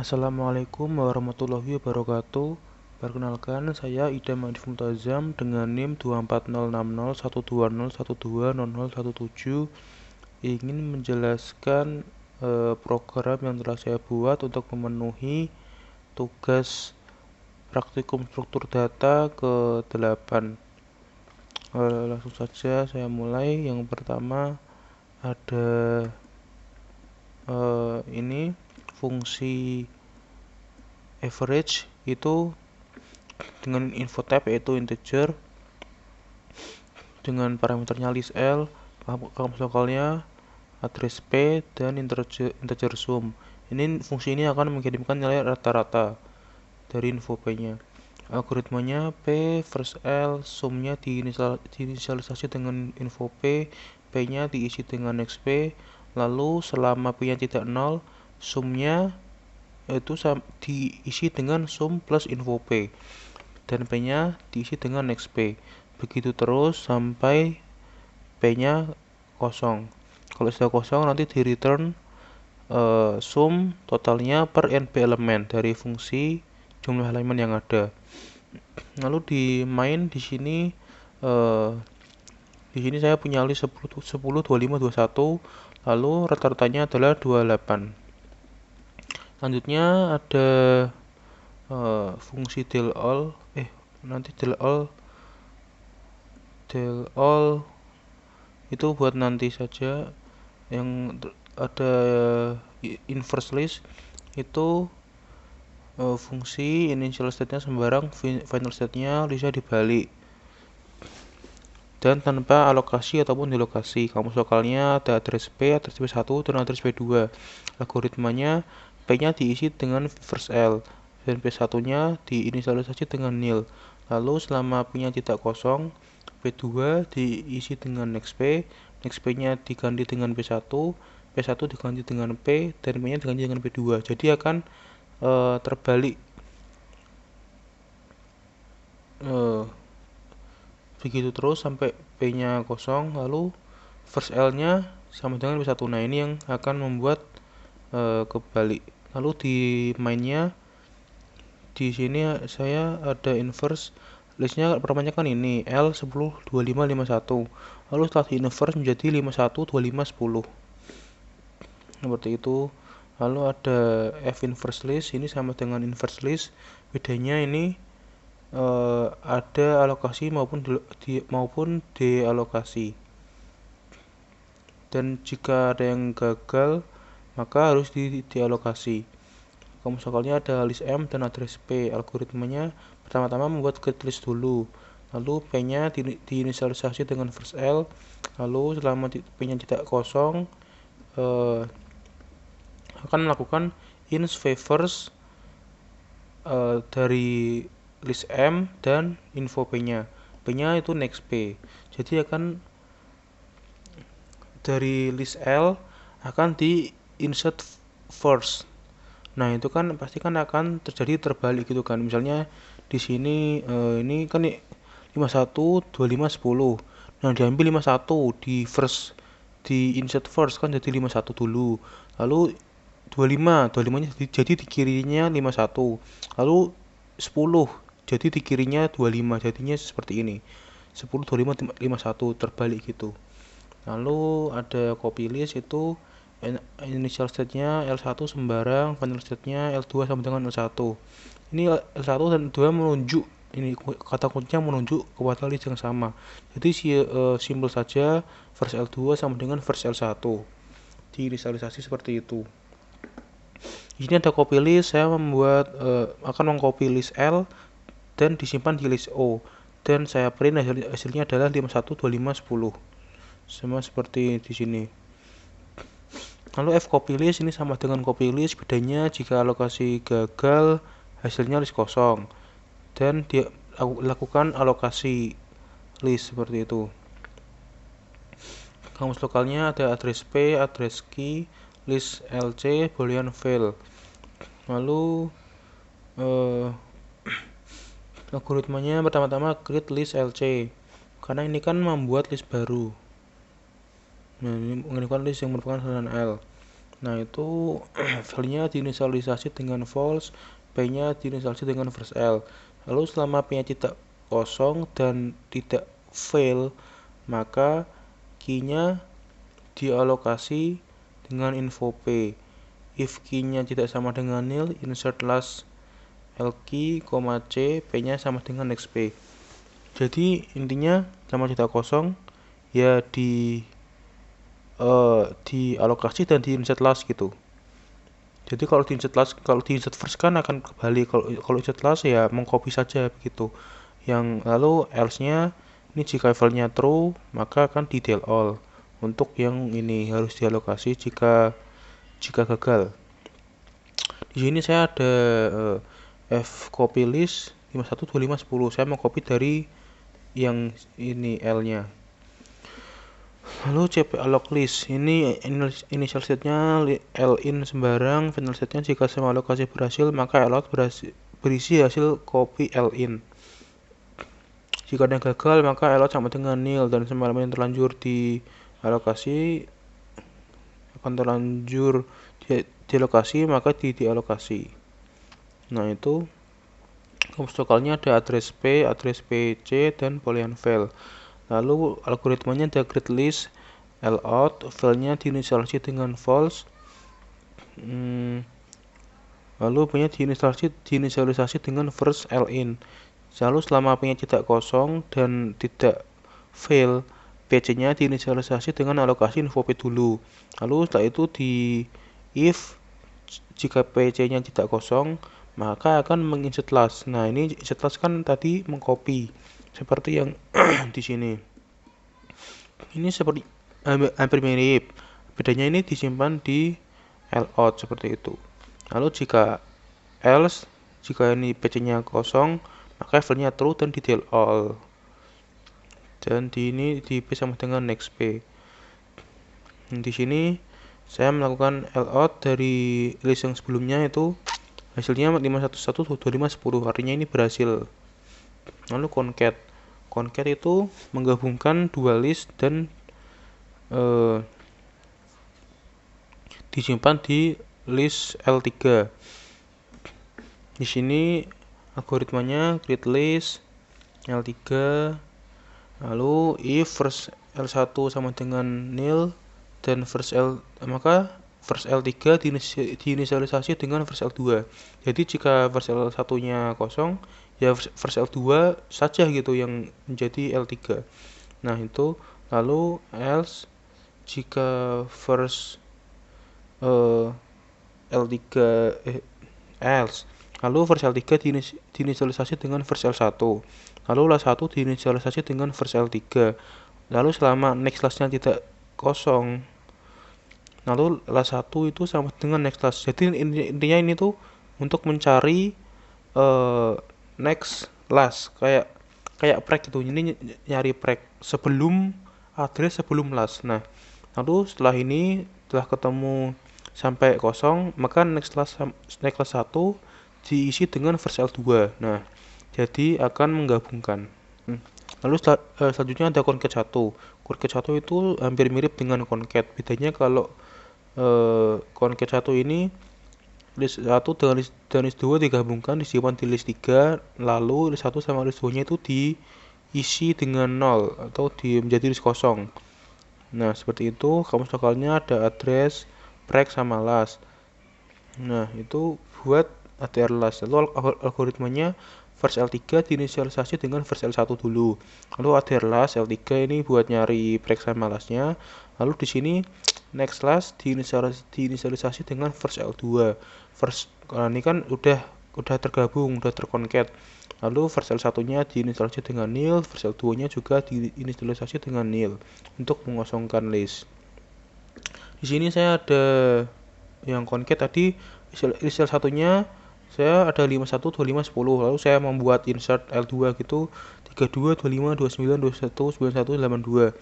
Assalamualaikum warahmatullahi wabarakatuh. Perkenalkan, saya Idam Hanif Mutazam dengan NIM 240601201200017 ingin menjelaskan program yang telah saya buat untuk memenuhi tugas praktikum struktur data ke-8. Langsung saja saya mulai. Yang pertama ada ini fungsi average itu dengan info type yaitu integer dengan parameternya list L, kamus lokalnya, address P, dan integer sum. Fungsi ini akan mengirimkan nilai rata-rata dari info P-nya. Algoritmanya P first L, sumnya diinisialisasi dengan info P, P-nya diisi dengan next P, lalu selama P-nya tidak 0, sumnya itu diisi dengan sum plus info P, dan P-nya diisi dengan next P. Begitu terus sampai P-nya kosong. Kalau sudah kosong nanti di return sum totalnya per NP elemen dari fungsi jumlah elemen yang ada. Lalu di main di sini saya punya list 10, 25, 21, lalu rata-ratanya adalah 28. Selanjutnya ada fungsi del all itu buat nanti saja. Yang ada inverse list itu fungsi initial state-nya sembarang, final state-nya listnya dibalik dan tanpa alokasi ataupun delokasi. Kamus lokalnya ada address P, address P1 dan address P2. Algoritmanya P-nya diisi dengan first L dan P1-nya diinisialisasi dengan nil. Lalu selama P-nya tidak kosong, P2 diisi dengan next P-nya diganti dengan P1 diganti dengan P, dan P-nya diganti dengan P2. Jadi akan terbalik. Begitu terus sampai P-nya kosong, lalu first L-nya sama dengan P1. Nah, ini yang akan membuat kebalik. Lalu di main-nya di sini saya ada inverse listnya, pertamanya kan ini L 10 25 51. Lalu setelah di inverse menjadi 51 25 10. Seperti itu. Lalu ada F inverse list, ini sama dengan inverse list. Bedanya ini ada alokasi maupun dealokasi, dan jika ada yang gagal maka harus dialokasi. Kamus lokalnya ada list M dan address P. Algoritmanya pertama-tama membuat get list dulu, lalu P-nya diinisialisasi dengan first L, lalu selama P-nya tidak kosong akan melakukan ins favors dari list M dan info P-nya. P-nya itu next P. Jadi akan dari list L akan di insert first. Nah, itu kan pasti kan akan terjadi terbalik gitu kan. Misalnya di sini ini kan 51 25 10. Nah, diambil 51 di first, di insert first kan jadi 51 dulu. Lalu 25-nya jadi di kirinya 51. Lalu 10 jadi di kirinya 25, jadinya seperti ini 10 25 51, terbalik gitu. Lalu ada copy list, itu initial state-nya L1 sembarang, final state-nya L2 sama dengan L1. Ini L1 dan L2 menunjuk, ini kata kuncinya menunjuk kepada list yang sama. Jadi simpel saja, first L2 sama dengan first L1. Diinisialisasi seperti itu. Di sini ada copy list, saya akan mengcopy list L dan disimpan di list O, dan saya print hasilnya adalah 51 25 10, sama seperti di sini. Lalu F copy list ini sama dengan copy list, bedanya jika alokasi gagal hasilnya list kosong dan dia lakukan alokasi list seperti itu. Kamus lokalnya ada address P, address key, list LC, boolean fail. Lalu algoritmanya pertama-tama create list LC, karena ini kan membuat list baru. Nah, ini mengirimkan list yang merupakan salinan L. Nah itu filenya diinisialisasi dengan false, P-nya diinisialisasi dengan first L. Lalu selama P-nya tidak kosong dan tidak fail, maka key-nya dialokasi dengan info P. If key-nya tidak sama dengan nil, insert last L key, C, P-nya sama dengan next P. Jadi intinya sama tidak kosong ya dialokasi dan di insert last gitu. Jadi kalau di insert last, kalau di insert first kan akan kembali, kalau insert last ya mengcopy saja begitu. Yang lalu else-nya ini jika filenya true maka akan di del all. Untuk yang ini harus dialokasi jika gagal. Di sini saya ada f copy list 51 25 10. Saya mau copy dari yang ini L-nya. Lalu cp alloc list ini initial state-nya lin sembarang, final state-nya jika semua alokasi berhasil maka alloc berisi hasil copy lin. Jika ada yang gagal maka alloc sama dengan nil dan semua elemen yang terlanjur di alokasi akan terlanjur dialokasi maka dialokasi. Nah itu rumus lokalnya ada address P, address PC, dan boolean val. Lalu algoritmanya ada create list lout, filenya diinisialisasi dengan false. Lalu P-nya diinisialisasi dengan first lin. Lalu selama P-nya tidak kosong dan tidak fail, PC-nya diinisialisasi dengan alokasi info P dulu. Lalu setelah itu di if jika PC-nya tidak kosong, maka akan menginsert last. Nah, ini insert last kan tadi mengcopy seperti yang di sini. Ini seperti hampir mirip. Bedanya ini disimpan di lout seperti itu. Lalu jika else, jika ini PC-nya kosong, maka filenya true dan di del all. Dan di ini di P sama dengan next P. Di sini saya melakukan lout dari list yang sebelumnya itu hasilnya 5112510, artinya ini berhasil. Lalu concat itu menggabungkan dua list dan disimpan di list L3. Di sini algoritmanya create list L3, lalu if first L1 sama dengan nil dan maka first L3 diinisialisasi dengan first L2. Jadi jika first L1-nya kosong, ya first L2 saja gitu yang menjadi L3. Nah, itu lalu else jika first L3 else. Lalu first L3 diinisialisasi dengan first L1. Lalu L1 diinisialisasi dengan first L3. Lalu selama next last-nya tidak kosong, lalu L1 itu sama dengan next last. Jadi intinya ini tuh untuk mencari next last, kayak prek gitu. Ini nyari prek sebelum address sebelum last. Nah, lalu setelah ini telah ketemu sampai kosong, maka next last 1 diisi dengan first L2. Nah, jadi akan menggabungkan. Lalu selanjutnya ada concat 1. Concat 1 itu hampir mirip dengan concat. Bedanya kalau concat 1 ini list 1 dengan list 2 digabungkan, disimpan di list 3, lalu list 1 sama list 2 nya itu diisi dengan 0 atau menjadi list kosong. Nah, seperti itu. Kamus lokalnya ada address, prek, sama last. Nah, itu buat ATR last. Lalu algoritmanya first L3 diinisialisasi dengan first L1 dulu. Lalu ATR last L3 ini buat nyari prek sama lastnya. Lalu di sini next last diinisialisasi dengan first L2. Ini kan udah tergabung, udah terconcat. Lalu first L1-nya diinisialisasi dengan nil, first L2-nya juga diinisialisasi dengan nil untuk mengosongkan list. Di sini saya ada yang concat tadi, list L1-nya saya ada 51, 25, 10. Lalu saya membuat insert L2 gitu 32, 25, 29, 21, 91, 82.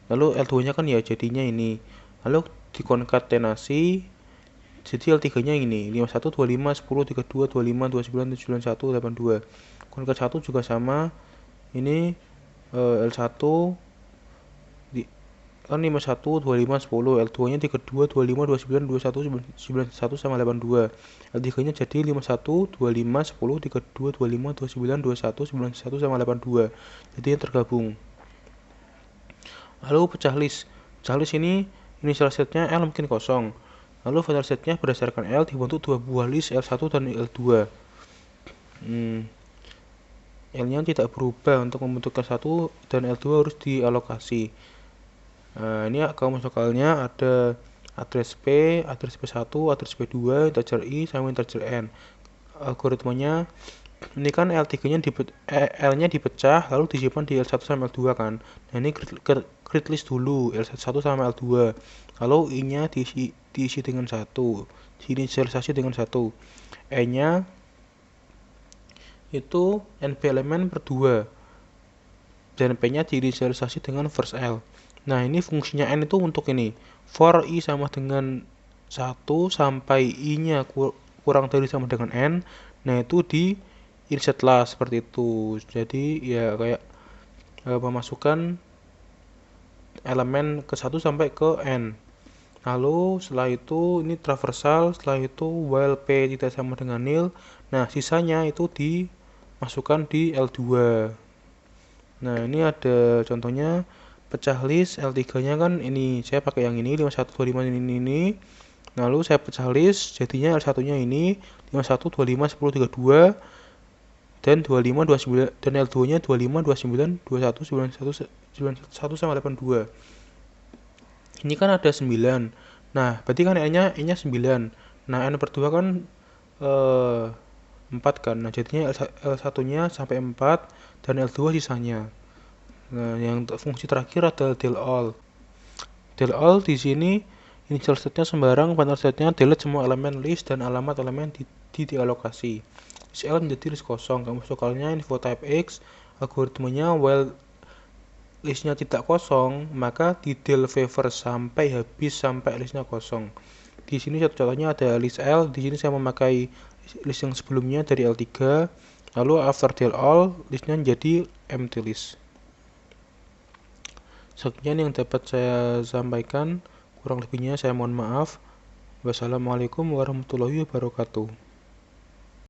Lalu L2-nya kan ya jadinya ini. Lalu dikonkatenasi jadi L3-nya ini 51, 25, 10, 32, 25, 29, 91, 82. Concat 1 juga sama. Ini L1 kan 51, 25, 10. L2 nya di kedua 25, 29, 21, 91 sama 82. L3 nya jadi 51, 25, 10 di kedua 25, 29, 21, 91 sama 82. Jadi yang tergabung. Lalu pecah list. Pecah list ini initial setnya L mungkin kosong. Lalu final setnya berdasarkan L dibentuk dua buah list L1 dan L2. L-nya tidak berubah untuk membentuk L1 dan L2 harus dialokasi. Nah, ini kamus lokalnya ada address P, address P1, address P2, integer I, sama integer N. Algoritmanya ini kan L3-nya L-nya dipecah lalu disimpan di L1 sama L2 kan. Nah, ini create list dulu L1 sama L2. Lalu I-nya diisi dengan 1, diinisialisasi dengan 1. E-nya itu NP elemen per 2. Dan P-nya diinisialisasi dengan first L. Nah, ini fungsinya N itu untuk ini. For I sama dengan 1 sampai I-nya kurang dari sama dengan N. Nah, itu di insert lah seperti itu. Jadi, ya kayak memasukkan elemen ke 1 sampai ke N. Lalu, setelah itu ini traversal. Setelah itu while P tidak sama dengan nil. Nah, sisanya itu dimasukkan di L2. Nah, ini ada contohnya. Pecah list L3 nya kan ini saya pakai yang ini 5125 ini lalu saya pecah list jadinya L1 nya ini 51 25 10 32 dan 25 29 dan L2 nya 25 29 21 91 91 sama 82. Ini kan ada 9. Nah, berarti kan N nya 9. Nah, N per 2 kan 4 kan. Nah, jadinya L1 nya sampai 4 dan L2 sisanya. Nah, yang fungsi terakhir adalah del all. Del all di sini initial setnya sembarang, final setnya delete semua elemen list dan alamat elemen di dialokasi. List L menjadi list kosong. Kamus lokalnya info type X. Algoritmenya while listnya tidak kosong, maka di del favor sampai habis sampai listnya kosong. Di sini satu contohnya ada list L. Di sini saya memakai list yang sebelumnya dari L3. Lalu after del all, listnya menjadi empty list. Sekian yang dapat saya sampaikan, kurang lebihnya saya mohon maaf. Wassalamualaikum warahmatullahi wabarakatuh.